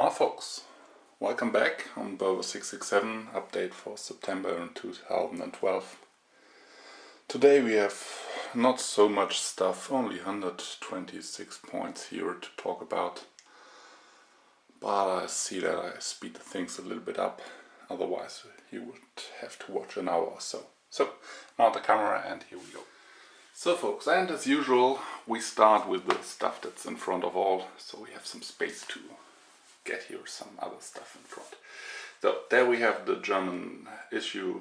Hi folks, welcome back on Burger 667 update for September in 2012. Today we have not so much stuff, only 126 points here to talk about. But I see that I speed things a little bit up, otherwise you would have to watch an hour or so. So, mount the camera and here we go. So folks, and as usual we start with the stuff that's in front of all, so we have some space to get here some other stuff in front. So there we have the German issue,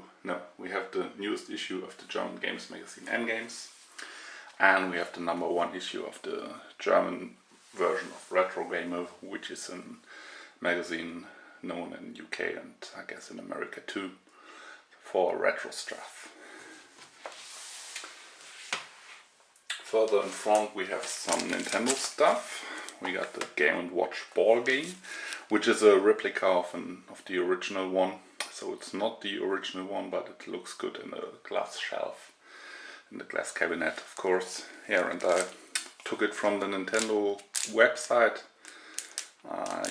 we have the newest issue of the German games magazine N-Games, and we have the #1 issue of the German version of Retro Gamer, which is a magazine known in UK and I guess in America too for retro stuff. Further in front we have some Nintendo stuff. We got the Game & Watch ball game, which is a replica of the original one. So it's not the original one, but it looks good in a glass shelf, in the glass cabinet, of course. Here, and I took it from the Nintendo website.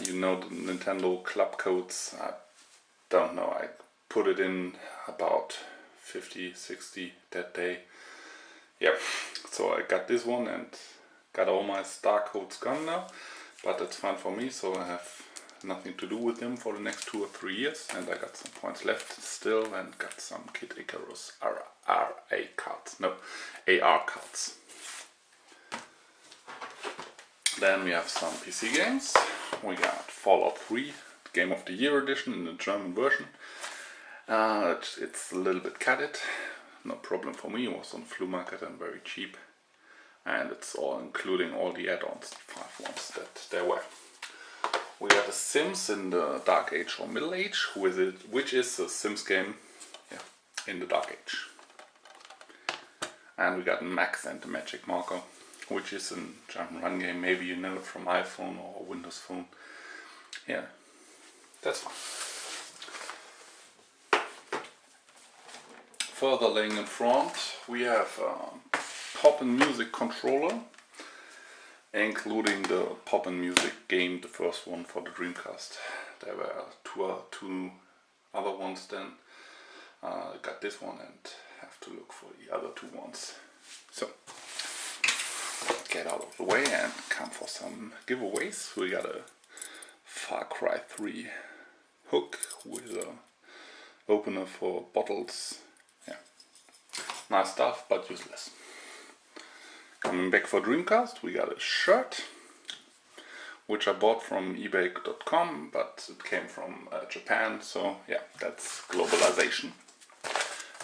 You know the Nintendo club codes. I don't know, I put it in about 50, 60 that day. Yeah, so I got this one and got all my star codes gone now, but that's fine for me, so I have nothing to do with them for the next 2 or 3 years, and I got some points left still and got some Kid Icarus AR cards. Then we have some PC games. We got Fallout 3, Game of the Year edition in the German version. It's a little bit cutted, no problem for me, it was on Flea Market and very cheap. And it's all including all the add-ons, the 5 ones that there were. We got The Sims in the Dark Age or Middle Age, which is a Sims game in the Dark Age. And we got Max and the Magic Marker, which is a jump and run game. Maybe you know it from iPhone or Windows Phone. Yeah, that's fine. Further laying in front, we have Pop and Music controller, including the Pop and Music game, the first one for the Dreamcast. There were two other ones then. I got this one and have to look for the other 2 ones. So, get out of the way and come for some giveaways. We got a Far Cry 3 hook with a opener for bottles. Yeah, nice stuff, but useless. Coming back for Dreamcast, we got a shirt, which I bought from ebay.com, but it came from Japan, so yeah, that's globalization.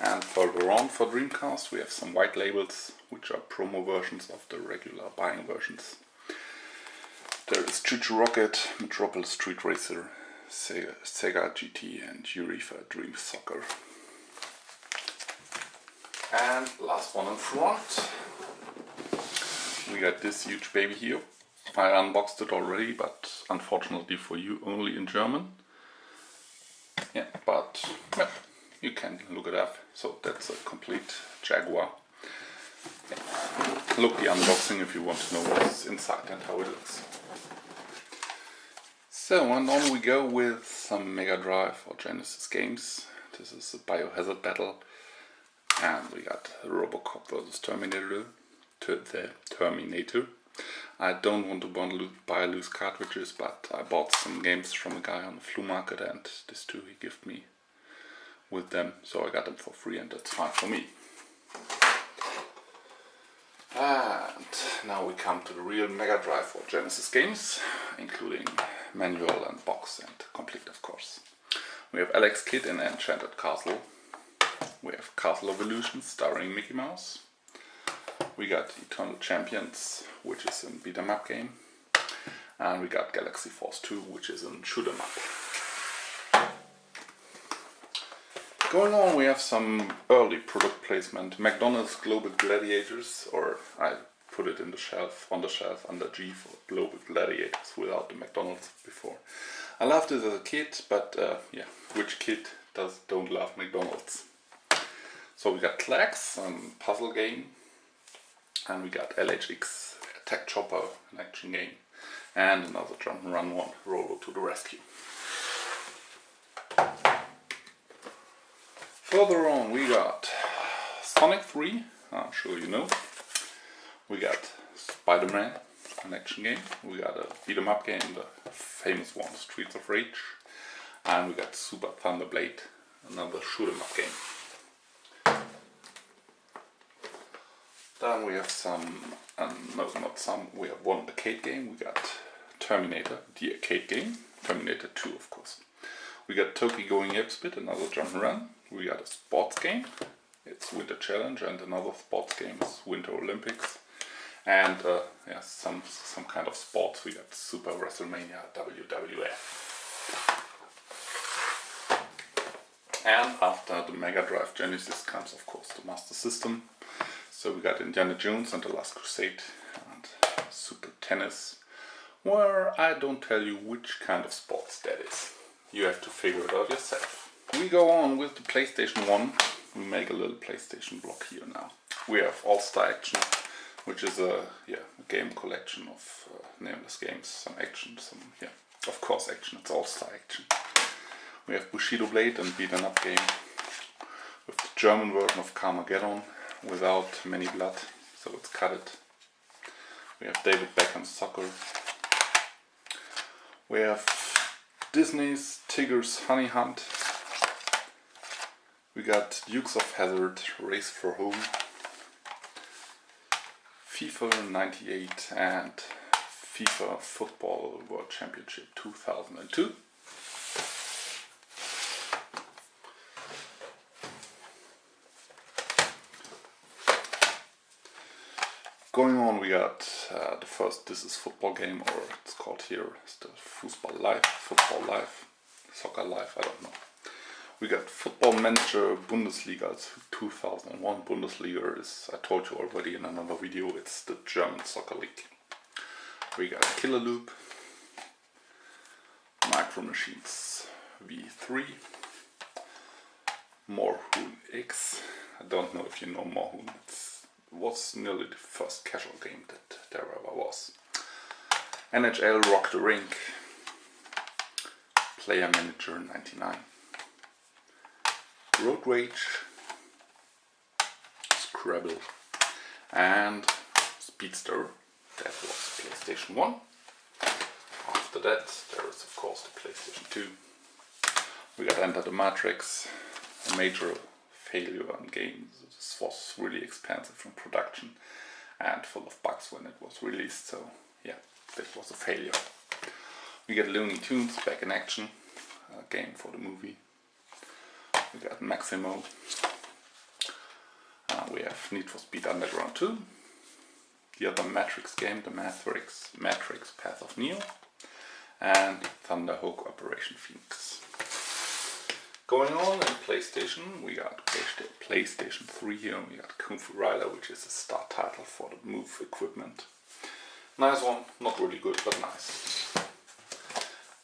And further on for Dreamcast, we have some white labels, which are promo versions of the regular buying versions. There is Choo Choo Rocket, Metropolis Street Racer, Sega GT, and UEFA Dream Soccer. And last one in front, we got this huge baby here. I unboxed it already, but unfortunately for you only in German. Yeah, but yeah, you can look it up. So that's a complete Jaguar. Yeah. Look the unboxing if you want to know what's inside and how it looks. So, and on we go with some Mega Drive or Genesis games. This is a Biohazard battle. And we got Robocop vs Terminator. I don't want to buy loose cartridges, but I bought some games from a guy on the Flea Market, and these 2 he gifted me with them, so I got them for free and that's fine for me. And now we come to the real Mega Drive for Genesis games, including manual and box and complete, of course. We have Alex Kidd in Enchanted Castle. We have Castle of Illusion starring Mickey Mouse. We got Eternal Champions, which is a beat 'em up game. And we got Galaxy Force 2, which is a shoot 'em up. Going on, we have some early product placement. McDonald's Global Gladiators, or I put it on the shelf under G for Global Gladiators without the McDonald's before. I loved it as a kid, but yeah, which kid don't love McDonald's? So we got Klax, puzzle game. And we got LHX Attack Chopper, an action game. And another jump and run one, Roller to the rescue. Further on we got Sonic 3, I'm sure you know. We got Spider-Man, an action game. We got a beat 'em up game, the famous one, Streets of Rage. And we got Super Thunder Blade, another shoot 'em up game. Then we have we have one arcade game. We got Terminator, the arcade game, Terminator 2 of course. We got Toki Going Apespit, another jump and run. We got a sports game, it's Winter Challenge, and another sports game is Winter Olympics. And some kind of sports. We got Super WrestleMania, WWF. And after the Mega Drive Genesis comes of course the Master System. So we got Indiana Jones and the Last Crusade and Super Tennis, where I don't tell you which kind of sports that is. You have to figure it out yourself. We go on with the PlayStation 1. We make a little PlayStation block here now. We have All-Star Action, which is a game collection of nameless games, some action, of course action, it's All-Star Action. We have Bushido Blade and beat 'em up game with the German version of Carmageddon without many blood, so it's cutted. We have David Beckham's Soccer. We have Disney's Tigger's Honey Hunt. We got Dukes of Hazzard, Race for Home, FIFA 98 and FIFA Football World Championship 2002. Going on, we got the first This Is Football game, or it's called here the Fußball Live, Football Live, Soccer Live, I don't know. We got Football Manager Bundesliga, it's 2001. Bundesliga is, I told you already in another video, it's the German soccer league. We got Killer Loop, Micro Machines V3, Moorhuhn X. I don't know if you know Moorhuhn. It was nearly the first casual game that there ever was. NHL Rock the Rink, Player Manager 99, Road Rage, Scrabble, and Speedster. That was PlayStation 1. After that there is of course the PlayStation 2. We got Enter the Matrix, a major failure on games. This was really expensive in production and full of bugs when it was released, so yeah, that was a failure. We got Looney Tunes Back in Action, a game for the movie. We got Maximo. We have Need for Speed Underground 2. The other Matrix game, the Matrix Path of Neo. And Thunderhawk Operation Phoenix. Going on in PlayStation, we got PlayStation 3 here. We got Kung Fu Rider, which is a start title for the Move equipment. Nice one, not really good, but nice.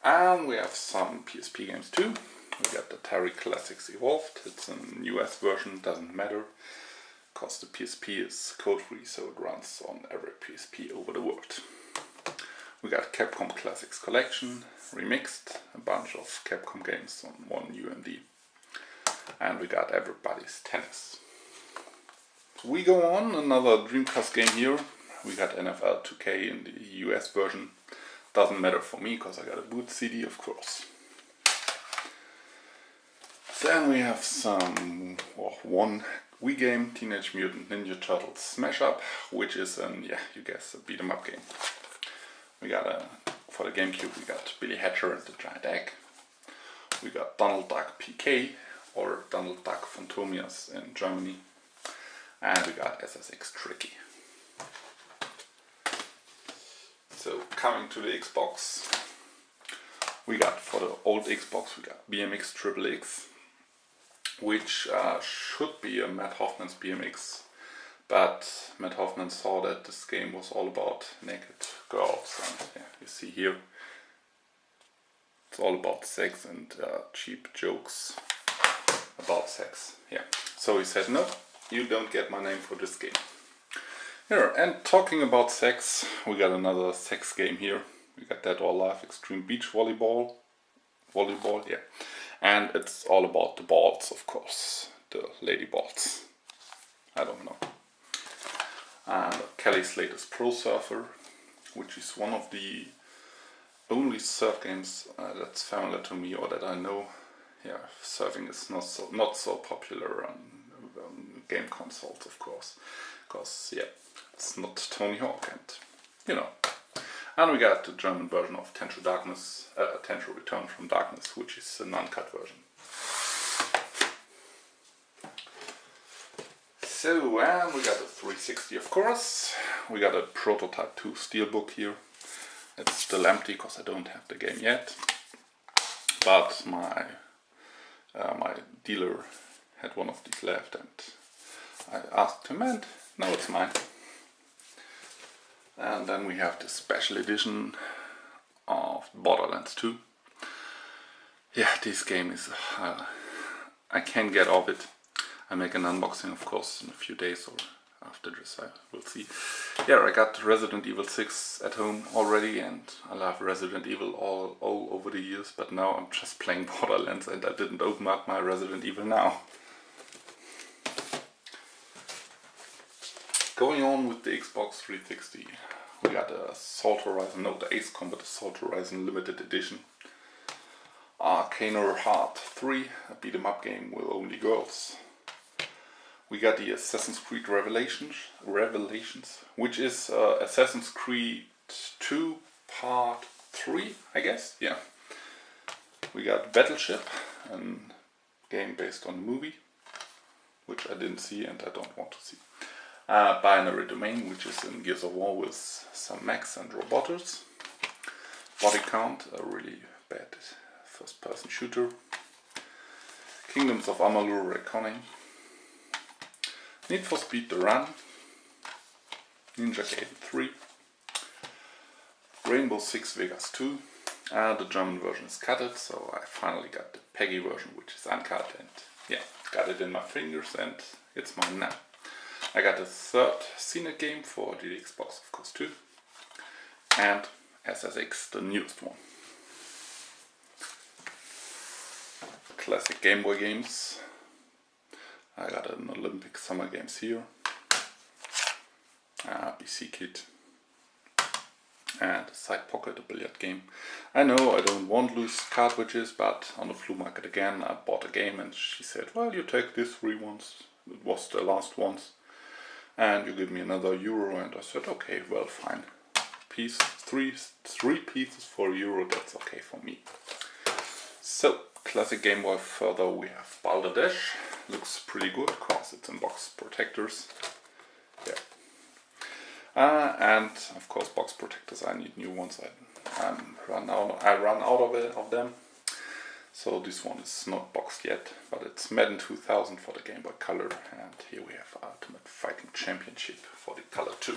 And we have some PSP games too. We got the Atari Classics Evolved. It's an US version, doesn't matter, because the PSP is code free, so it runs on every PSP over the world. We got Capcom Classics Collection, remixed, a bunch of Capcom games on one UMD. And we got Everybody's Tennis. We go on, another Dreamcast game here. We got NFL 2K in the US version. Doesn't matter for me, because I got a boot CD, of course. Then we have one Wii game, Teenage Mutant Ninja Turtles Smash Up, which is you guess, a beat 'em up game. We got for the Gamecube, we got Billy Hatcher and the Giant Egg. We got Donald Duck PK, or Donald Duck Phantomias in Germany. And we got SSX Tricky. So coming to the Xbox, we got for the old Xbox, we got BMX XXX, which should be a Matt Hoffman's BMX, but Matt Hoffman saw that this game was all about naked girls, and yeah, you see here, it's all about sex and cheap jokes about sex. Yeah, so he said, no, you don't get my name for this game. Here, and talking about sex, we got another sex game here. We got Dead or Alive Extreme Beach Volleyball. Yeah. And it's all about the balls, of course. The lady balls. I don't know. And Kelly's latest Pro Surfer, which is one of the only surf games that's familiar to me or that I know. Yeah, surfing is not so popular on game consoles, of course, because yeah, it's not Tony Hawk, and you know. And we got the German version of Tenchu Return from Darkness, which is an uncut version. So, and we got a 360, of course. We got a Prototype 2 Steelbook here. It's still empty because I don't have the game yet. But my dealer had one of these left, and I asked him, and now it's mine. And then we have the special edition of Borderlands 2. Yeah, this game is... I can't get off it. I make an unboxing, of course, in a few days or after this, I will see. Yeah, I got Resident Evil 6 at home already, and I love Resident Evil all over the years, but now I'm just playing Borderlands and I didn't open up my Resident Evil now. Going on with the Xbox 360, we got the Assault Horizon, no, the Ace Combat Assault Horizon Limited Edition. Arcaner Heart 3, a beat 'em up game with only girls. We got the Assassin's Creed Revelations, which is Assassin's Creed 2 Part 3, I guess, yeah. We got Battleship, a game based on a movie, which I didn't see and I don't want to see. Binary Domain, which is in Gears of War with some mechs and robots. Body Count, a really bad first-person shooter. Kingdoms of Amalur: Reckoning. Need for Speed: The Run. Ninja Gaiden 3. Rainbow Six Vegas 2. The German version is cutted, so I finally got the Peggy version, which is uncut, and yeah, got it in my fingers and it's mine now. I got a third CNET game for the Xbox, of course, too. And SSX, the newest one. Classic Game Boy games. I got an Olympic Summer Games here. BC Kit. And a Side Pocket, a billiard game. I know I don't want loose cartridges, but on the flea market again I bought a game and she said, well, you take these 3 ones, it was the last ones, and you give me another euro, and I said, okay, well, fine. Three pieces for €1, that's okay for me. So, classic Game Boy. Further we have Balderdash. Looks pretty good because it's in box protectors. Yeah. And of course box protectors, I need new ones. I run out of them. So this one is not boxed yet, but it's Madden 2000 for the Game Boy Color, and here we have Ultimate Fighting Championship for the Color 2.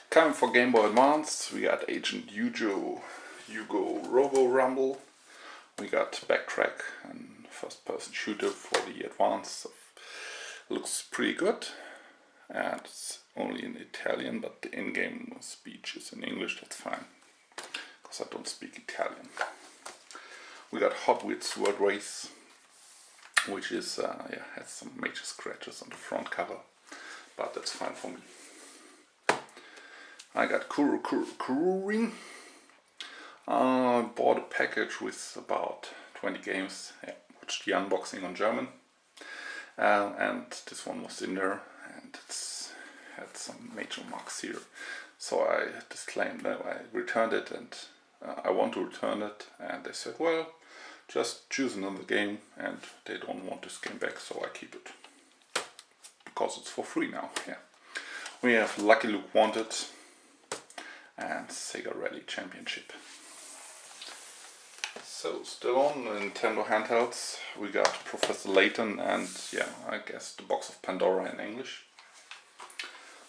Coming for Game Boy Advance, we got Agent Hugo Robo Rumble. We got Backtrack, and first-person shooter for the Advance. Looks pretty good, and it's only in Italian, but the in-game speech is in English. That's fine, because I don't speak Italian. We got Hot Wheels World Race, which is has some major scratches on the front cover, but that's fine for me. I got Kuru Ring. Bought a package with about 20 games. Yeah, watched the unboxing on German, and this one was in there, and it's had some major marks here. So I disclaimed that I returned it, and I want to return it, and they said, well, just choose another game, and they don't want this game back, so I keep it because it's for free now. Yeah, we have Lucky Luke Wanted and Sega Rally Championship. So, still on Nintendo handhelds, we got Professor Layton and, yeah, I guess the Box of Pandora in English.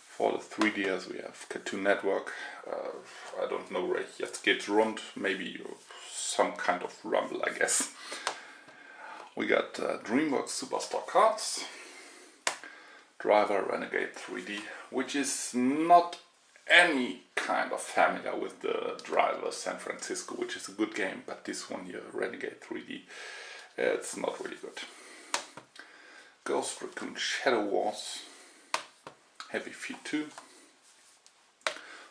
For the 3DS we have Cartoon Network, I don't know, Jetzt geht's rund, maybe some kind of rumble, I guess. We got DreamWorks Superstar Cards, Driver Renegade 3D, which is not any kind of familiar with the driver San Francisco, which is a good game, but this one here, Renegade 3D, it's not really good. Ghost Recon Shadow Wars, Heavy Feet 2,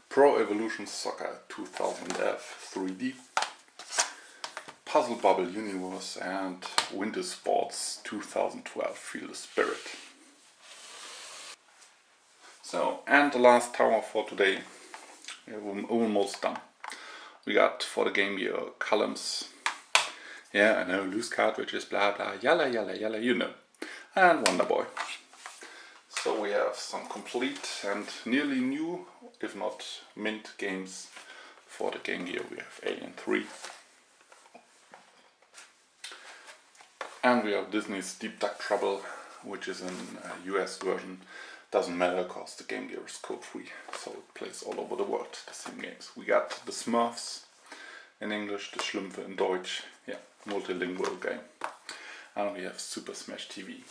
Pro Evolution Soccer 2000F 3D, Puzzle Bubble Universe, and Winter Sports 2012 Feel the Spirit. So, and the last tower for today, we're almost done. We got for the Game Gear columns, yeah, I know, loose cartridges, blah blah, yalla yalla yalla, you know, and Wonder Boy. So we have some complete and nearly new, if not mint games for the Game Gear. We have Alien 3. And we have Disney's Deep Duck Trouble, which is an US version. Doesn't matter because the Game Gear is code free, so it plays all over the world, the same games. We got the Smurfs in English, the Schlümpfe in Deutsch, yeah, multilingual game. And we have Super Smash TV.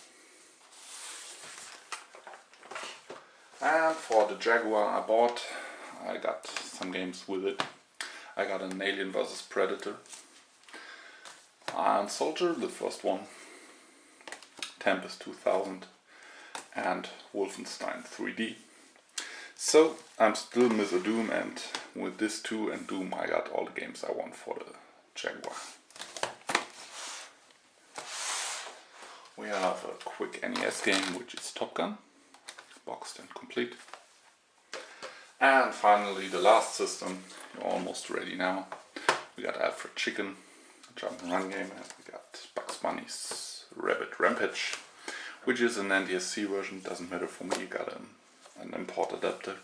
And for the Jaguar I got some games with it. I got an Alien vs Predator, Iron Soldier, the first one, Tempest 2000, and Wolfenstein 3D. So I'm still Mr. Doom, and with this 2 and Doom I got all the games I want for the Jaguar. We have a quick NES game, which is Top Gun, boxed and complete. And finally the last system, you're almost ready now. We got Alfred Chicken, a jump and run game, and we got Bugs Bunny's Rabbit Rampage, which is an NTSC version. Doesn't matter for me, you got an import adapter,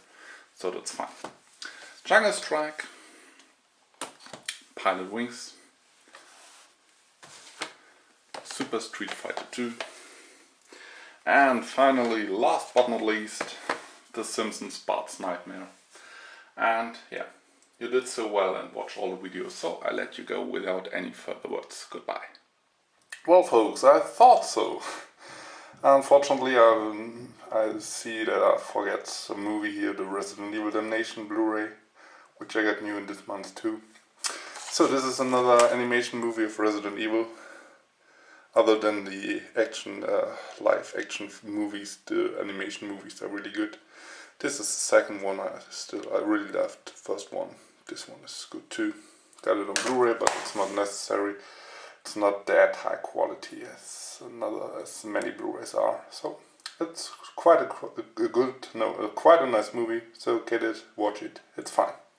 so that's fine. Jungle Strike, Pilot Wings, Super Street Fighter 2, and finally, last but not least, The Simpsons Bart's Nightmare. And yeah, you did so well and watched all the videos, so I let you go without any further words. Goodbye. Well folks, I thought so. Unfortunately, I see that I forget a movie here, the Resident Evil Damnation Blu-ray, which I got new in this month too. So this is another animation movie of Resident Evil. Other than the action, live action movies, the animation movies are really good. This is the second one. I really loved the first one. This one is good too. Got it on Blu-ray, but it's not necessary. It's not that high quality as many Blu-rays are. So it's quite quite a nice movie. So get it, watch it. It's fine.